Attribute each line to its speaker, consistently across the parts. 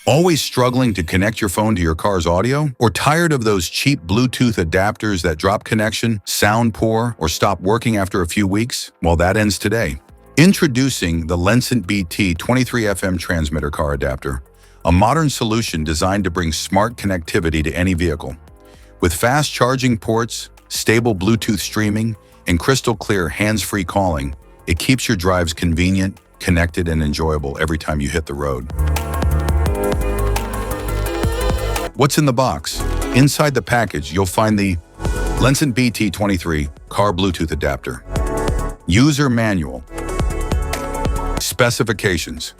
Speaker 1: Always struggling to connect your phone to your car's audio? Or tired of those cheap Bluetooth adapters that drop connection, sound poor, or stop working after a few weeks? Well, that ends today. Introducing the LENCENT BT23 FM transmitter car adapter, a modern solution designed to bring smart connectivity to any vehicle. With fast charging ports, stable Bluetooth streaming, and crystal clear hands-free calling, it keeps your drives convenient, connected, and enjoyable every time you hit the road. What's in the box? Inside the package, you'll find the LENCENT BT23 car Bluetooth adapter. User manual. Specifications.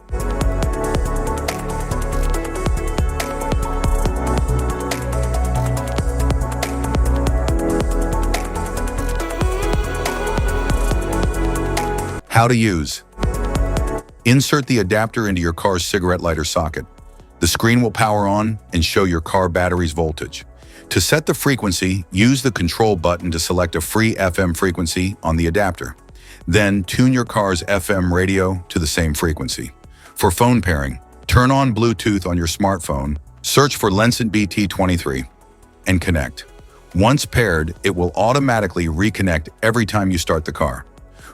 Speaker 1: How to use. Insert the adapter into your car's cigarette lighter socket. The screen will power on and show your car battery's voltage. To set the frequency, use the control button to select a free FM frequency on the adapter. Then tune your car's FM radio to the same frequency. For phone pairing, turn on Bluetooth on your smartphone, search for LENCENT BT23, and connect. Once paired, it will automatically reconnect every time you start the car.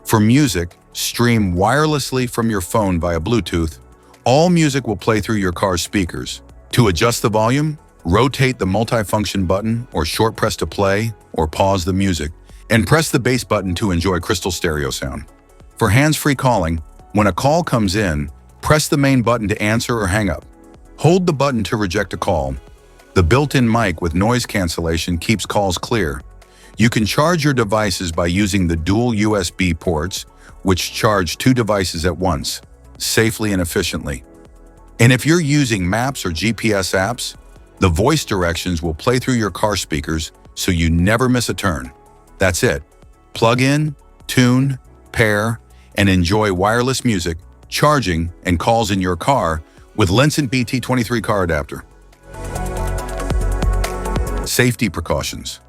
Speaker 1: For music, stream wirelessly from your phone via Bluetooth. All music will play through your car's speakers. To adjust the volume, rotate the multifunction button or short press to play or pause the music, and press the bass button to enjoy crystal stereo sound. For hands-free calling, when a call comes in, press the main button to answer or hang up. Hold the button to reject a call. The built-in mic with noise cancellation keeps calls clear. You can charge your devices by using the dual USB ports, which charge two devices at once, safely and efficiently. And if you're using maps or GPS apps, the voice directions will play through your car speakers so you never miss a turn. That's it. Plug in, tune, pair, and enjoy wireless music, charging, and calls in your car with LENCENT BT23 car adapter. Safety precautions.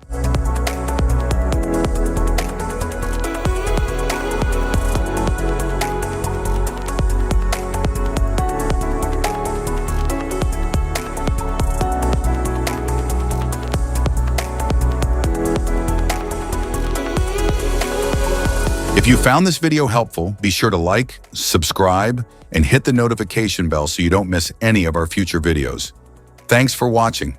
Speaker 1: If you found this video helpful, be sure to like, subscribe, and hit the notification bell so you don't miss any of our future videos. Thanks for watching.